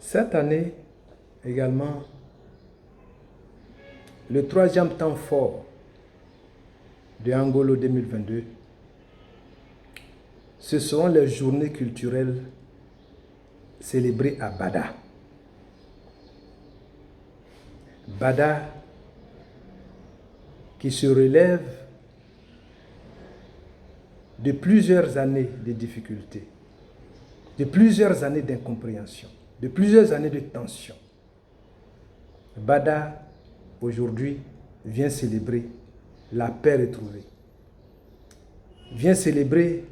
Cette année également, le troisième temps fort de Angolo 2022, ce seront les journées culturelles célébrées à Bada. Bada qui se relève de plusieurs années de difficultés, de plusieurs années d'incompréhension, de plusieurs années de tension. Bada, aujourd'hui, vient célébrer la paix retrouvée, vient célébrer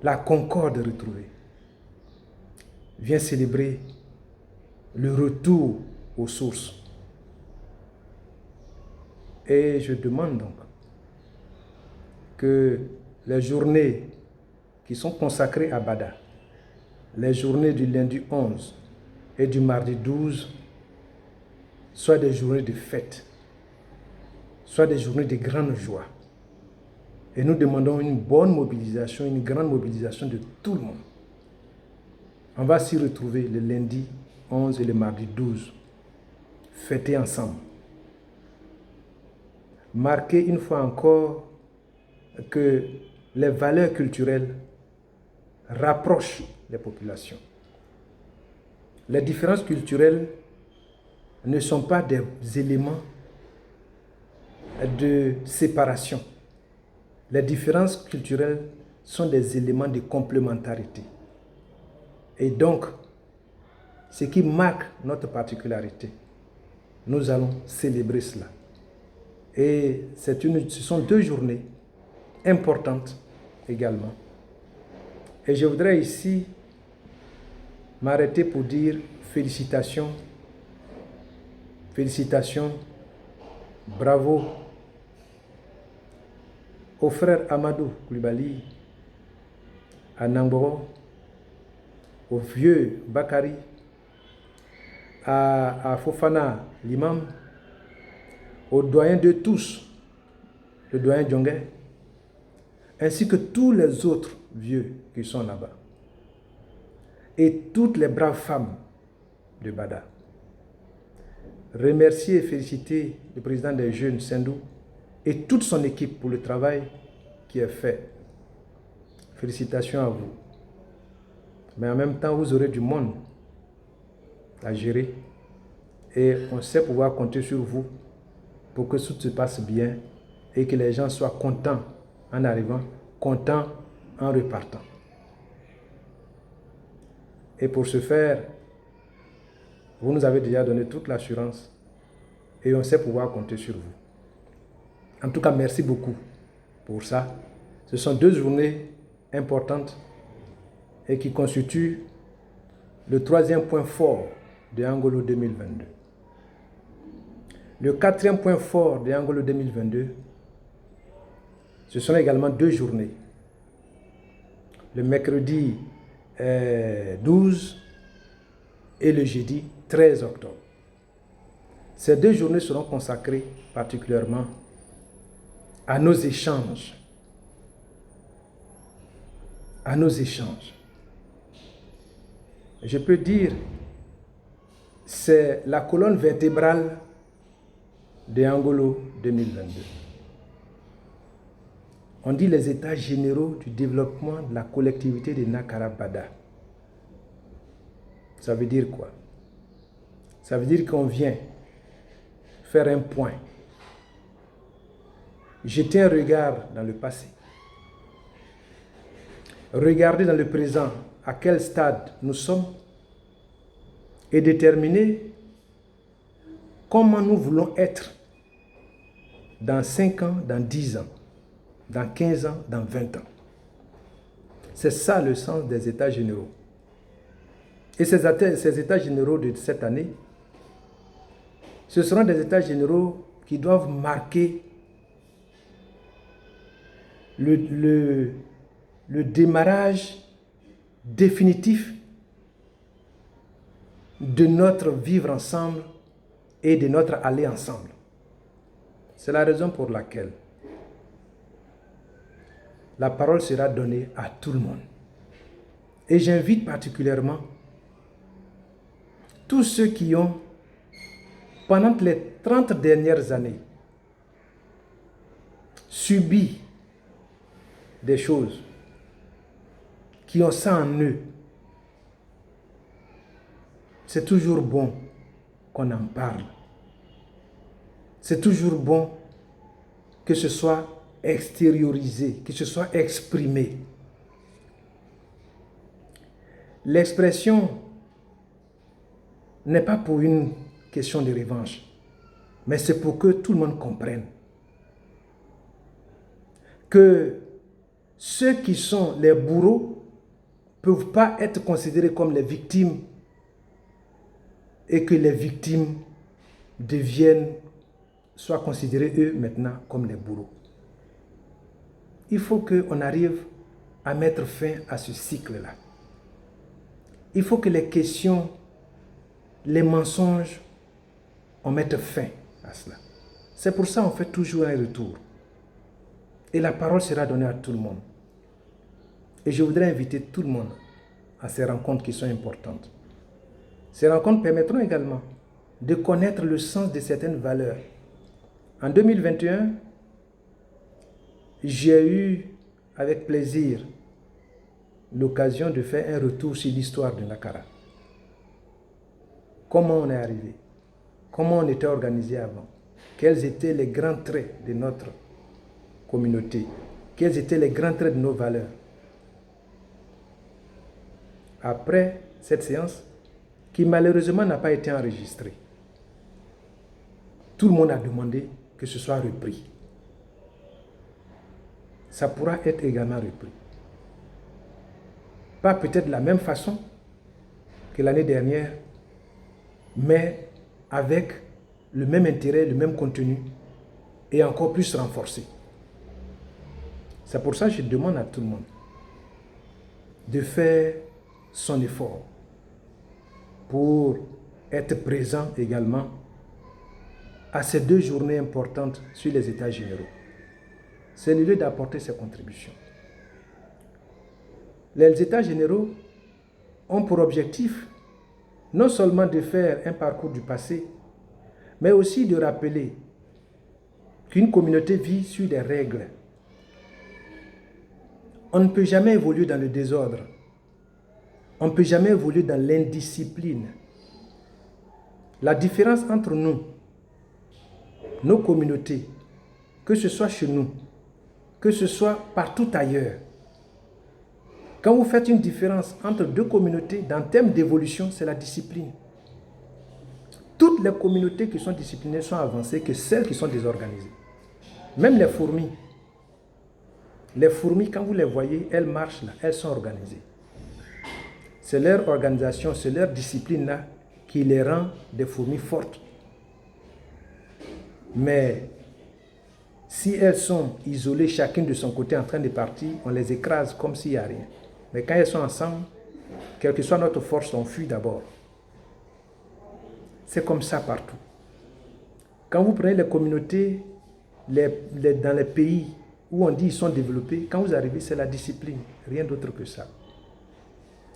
la concorde retrouvée, vient célébrer le retour aux sources. Et je demande donc que les journées qui sont consacrées à Bada, les journées du lundi 11 et du mardi 12, soient des journées de fête, soient des journées de grande joie. Et nous demandons une bonne mobilisation, une grande mobilisation de tout le monde. On va s'y retrouver le lundi 11 et le mardi 12, fêter ensemble. Marquer une fois encore que les valeurs culturelles rapprochent les populations. Les différences culturelles ne sont pas des éléments de séparation. Les différences culturelles sont des éléments de complémentarité. Et donc, ce qui marque notre particularité, nous allons célébrer cela. Et ce sont deux journées importantes également. Et je voudrais ici m'arrêter pour dire félicitations, félicitations, bravo au frère Amadou Koulibaly, à Namboro, au vieux Bakari, à Fofana l'imam, au doyen de tous, le doyen Djongé, ainsi que tous les autres vieux qui sont là-bas, et toutes les braves femmes de Bada. Remercier et féliciter le président des jeunes, Sendou, et toute son équipe pour le travail qui est fait. Félicitations à vous. Mais en même temps, vous aurez du monde à gérer. Et on sait pouvoir compter sur vous pour que tout se passe bien et que les gens soient contents en arrivant, contents en repartant. Et pour ce faire, vous nous avez déjà donné toute l'assurance et on sait pouvoir compter sur vous. En tout cas, merci beaucoup pour ça. Ce sont deux journées importantes et qui constituent le troisième point fort de Angolo 2022. Le quatrième point fort de Angolo 2022, ce sont également deux journées. Le mercredi 12 et le jeudi 13 octobre. Ces deux journées seront consacrées particulièrement à nos échanges. À nos échanges. Je peux dire, c'est la colonne vertébrale de Angolo 2022. On dit les états généraux du développement de la collectivité de Nakara Bada. Ça veut dire quoi? Ça veut dire qu'on vient faire un point, jeter un regard dans le passé, regarder dans le présent à quel stade nous sommes et déterminer comment nous voulons être dans 5 ans, dans 10 ans, dans 15 ans, dans 20 ans. C'est ça le sens des états généraux. Et ces états généraux de cette année, ce seront des états généraux qui doivent marquer le démarrage définitif de notre vivre ensemble et de notre aller ensemble. C'est la raison pour laquelle la parole sera donnée à tout le monde. Et j'invite particulièrement tous ceux qui ont, pendant les 30 dernières années, subi des choses, qui ont ça en eux, c'est toujours bon qu'on en parle. C'est toujours bon que ce soit extériorisé, que ce soit exprimé. L'expression n'est pas pour une question de revanche, mais c'est pour que tout le monde comprenne que ceux qui sont les bourreaux ne peuvent pas être considérés comme les victimes et que les victimes soient considérés eux maintenant comme les bourreaux. Il faut qu'on arrive à mettre fin à ce cycle-là. Il faut que les questions, les mensonges, on mette fin à cela. C'est pour ça qu'on fait toujours un retour. Et la parole sera donnée à tout le monde. Et je voudrais inviter tout le monde à ces rencontres qui sont importantes. Ces rencontres permettront également de connaître le sens de certaines valeurs. En 2021, j'ai eu avec plaisir l'occasion de faire un retour sur l'histoire de Nakara. Comment on est arrivé? Comment on était organisé avant? Quels étaient les grands traits de notre communauté? Quels étaient les grands traits de nos valeurs? Après cette séance, qui malheureusement n'a pas été enregistrée, tout le monde a demandé que ce soit repris. Ça pourra être également repris. Pas peut-être de la même façon que l'année dernière, mais avec le même intérêt, le même contenu et encore plus renforcé. C'est pour ça que je demande à tout le monde de faire son effort pour être présent également à ces 2 journées importantes sur les États généraux. C'est le lieu d'apporter ses contributions. Les États généraux ont pour objectif non seulement de faire un parcours du passé, mais aussi de rappeler qu'une communauté vit sur des règles. On ne peut jamais évoluer dans le désordre. On ne peut jamais évoluer dans l'indiscipline. La différence entre nous, nos communautés, que ce soit chez nous, que ce soit partout ailleurs, quand vous faites une différence entre 2 communautés dans le terme d'évolution, c'est la discipline. Toutes les communautés qui sont disciplinées sont avancées que celles qui sont désorganisées. Même les fourmis. Les fourmis, quand vous les voyez, elles marchent là, elles sont organisées. C'est leur organisation, c'est leur discipline là qui les rend des fourmis fortes. Mais si elles sont isolées, chacune de son côté en train de partir, on les écrase comme s'il n'y a rien. Mais quand elles sont ensemble, quelle que soit notre force, on fuit d'abord. C'est comme ça partout. Quand vous prenez les communautés dans les pays où on dit qu'ils sont développés, quand vous arrivez, c'est la discipline, rien d'autre que ça.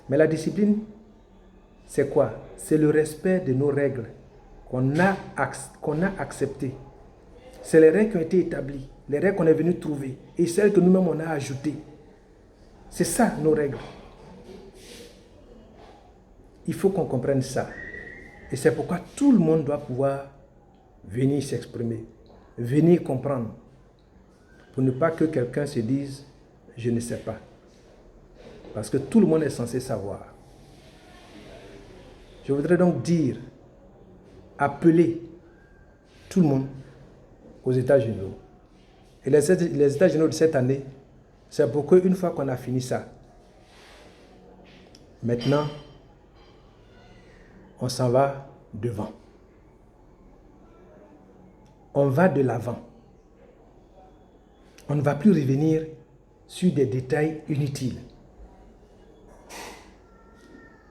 Mais la discipline, c'est quoi? C'est le respect de nos règles qu'on a acceptées. C'est les règles qui ont été établies, les règles qu'on est venu trouver et celles que nous-mêmes on a ajoutées. C'est ça nos règles. Il faut qu'on comprenne ça. Et c'est pourquoi tout le monde doit pouvoir venir s'exprimer, venir comprendre, pour ne pas que quelqu'un se dise « je ne sais pas ». Parce que tout le monde est censé savoir. Je voudrais donc dire, appeler tout le monde aux États généraux. Et les États généraux de cette année, c'est pour qu'une fois qu'on a fini ça, maintenant, on s'en va devant. On va de l'avant. On ne va plus revenir sur des détails inutiles.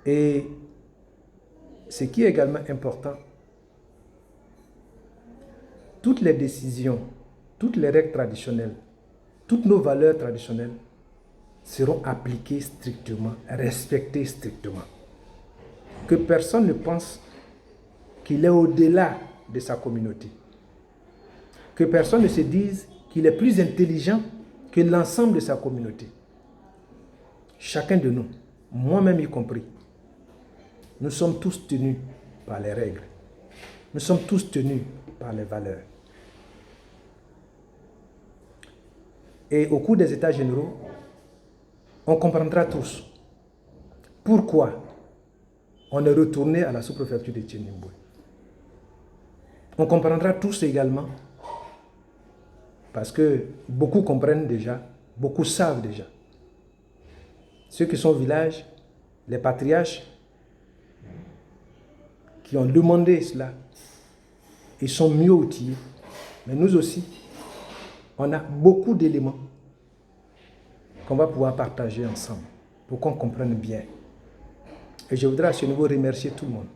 Et ce qui est également important, toutes les décisions, toutes les règles traditionnelles, toutes nos valeurs traditionnelles seront appliquées strictement, respectées strictement. Que personne ne pense qu'il est au-delà de sa communauté. Que personne ne se dise qu'il est plus intelligent que l'ensemble de sa communauté. Chacun de nous, moi-même y compris, nous sommes tous tenus par les règles. Nous sommes tous tenus par les valeurs. Et au cours des États généraux, on comprendra tous pourquoi on est retourné à la sous-préfecture de Tchénimboué. On comprendra tous également, parce que beaucoup comprennent déjà, beaucoup savent déjà. Ceux qui sont au village, les patriarches, qui ont demandé cela, ils sont mieux outillés. Mais nous aussi, on a beaucoup d'éléments qu'on va pouvoir partager ensemble pour qu'on comprenne bien. Et je voudrais à ce niveau remercier tout le monde.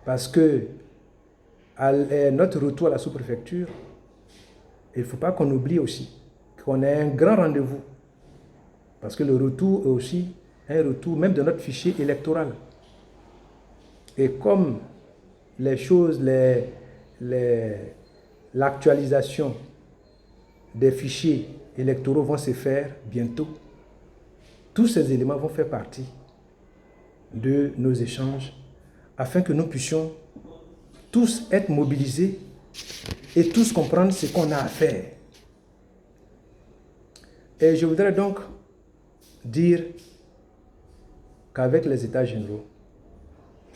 Parce que à notre retour à la sous-préfecture, il ne faut pas qu'on oublie aussi qu'on a un grand rendez-vous. Parce que le retour est aussi un retour même de notre fichier électoral. Et comme les choses, l'actualisation des fichiers électoraux vont se faire bientôt, tous ces éléments vont faire partie de nos échanges afin que nous puissions tous être mobilisés et tous comprendre ce qu'on a à faire. Et je voudrais donc dire qu'avec les États généraux,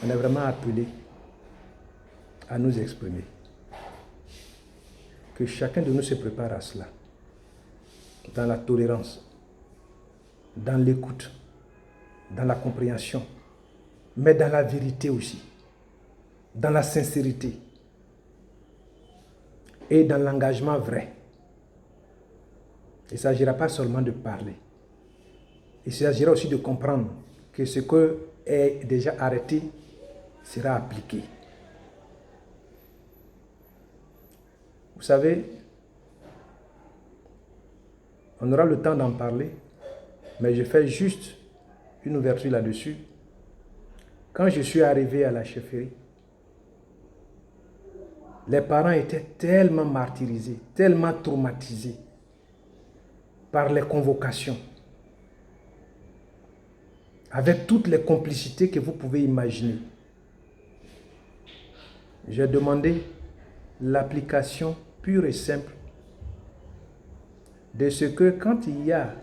on est vraiment appelé à nous exprimer. Que chacun de nous se prépare à cela, dans la tolérance, dans l'écoute, dans la compréhension, mais dans la vérité aussi, dans la sincérité et dans l'engagement vrai. Il ne s'agira pas seulement de parler. Il s'agira aussi de comprendre que ce qui est déjà arrêté sera appliqué. Vous savez, on aura le temps d'en parler, mais je fais juste une ouverture là-dessus. Quand je suis arrivé à la chefferie, les parents étaient tellement martyrisés, tellement traumatisés par les convocations, avec toutes les complicités que vous pouvez imaginer. J'ai demandé l'application pure et simple de ce que quand il y a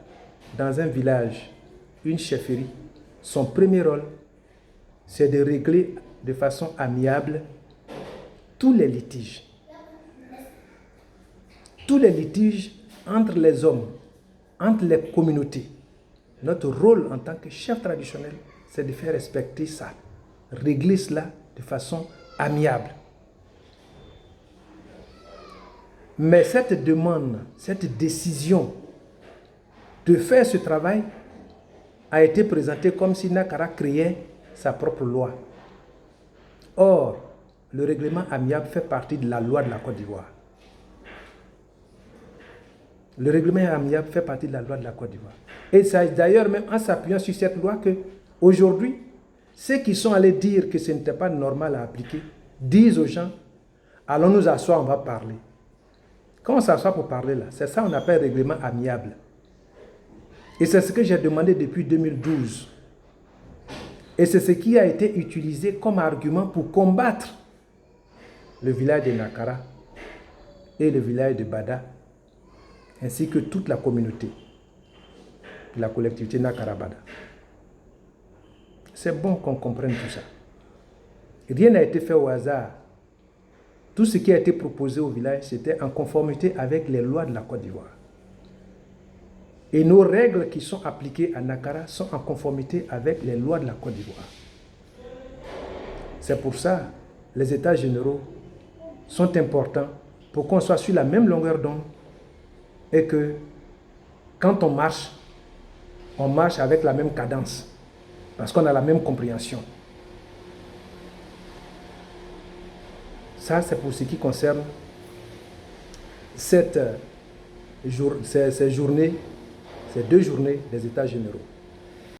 dans un village une chefferie, son premier rôle, c'est de régler de façon amiable tous les litiges. Tous les litiges entre les hommes, entre les communautés. Notre rôle en tant que chef traditionnel, c'est de faire respecter ça, régler cela de façon amiable. Mais cette demande, cette décision de faire ce travail a été présentée comme si Nakara créait sa propre loi. Or, le règlement amiable fait partie de la loi de la Côte d'Ivoire. Le règlement amiable fait partie de la loi de la Côte d'Ivoire. Et c'est d'ailleurs même en s'appuyant sur cette loi que, aujourd'hui, ceux qui sont allés dire que ce n'était pas normal à appliquer, disent aux gens, allons nous asseoir, on va parler. Quand on s'assoit pour parler là, c'est ça qu'on appelle règlement amiable. Et c'est ce que j'ai demandé depuis 2012. Et c'est ce qui a été utilisé comme argument pour combattre le village de Nakara et le village de Bada, ainsi que toute la communauté, la collectivité Nakara-Bada. C'est bon qu'on comprenne tout ça. Rien n'a été fait au hasard. Tout ce qui a été proposé au village, c'était en conformité avec les lois de la Côte d'Ivoire. Et nos règles qui sont appliquées à Nakara sont en conformité avec les lois de la Côte d'Ivoire. C'est pour ça que les États généraux sont importants pour qu'on soit sur la même longueur d'onde et que quand on marche avec la même cadence parce qu'on a la même compréhension. Ça, c'est pour ce qui concerne ces 2 journées des États généraux.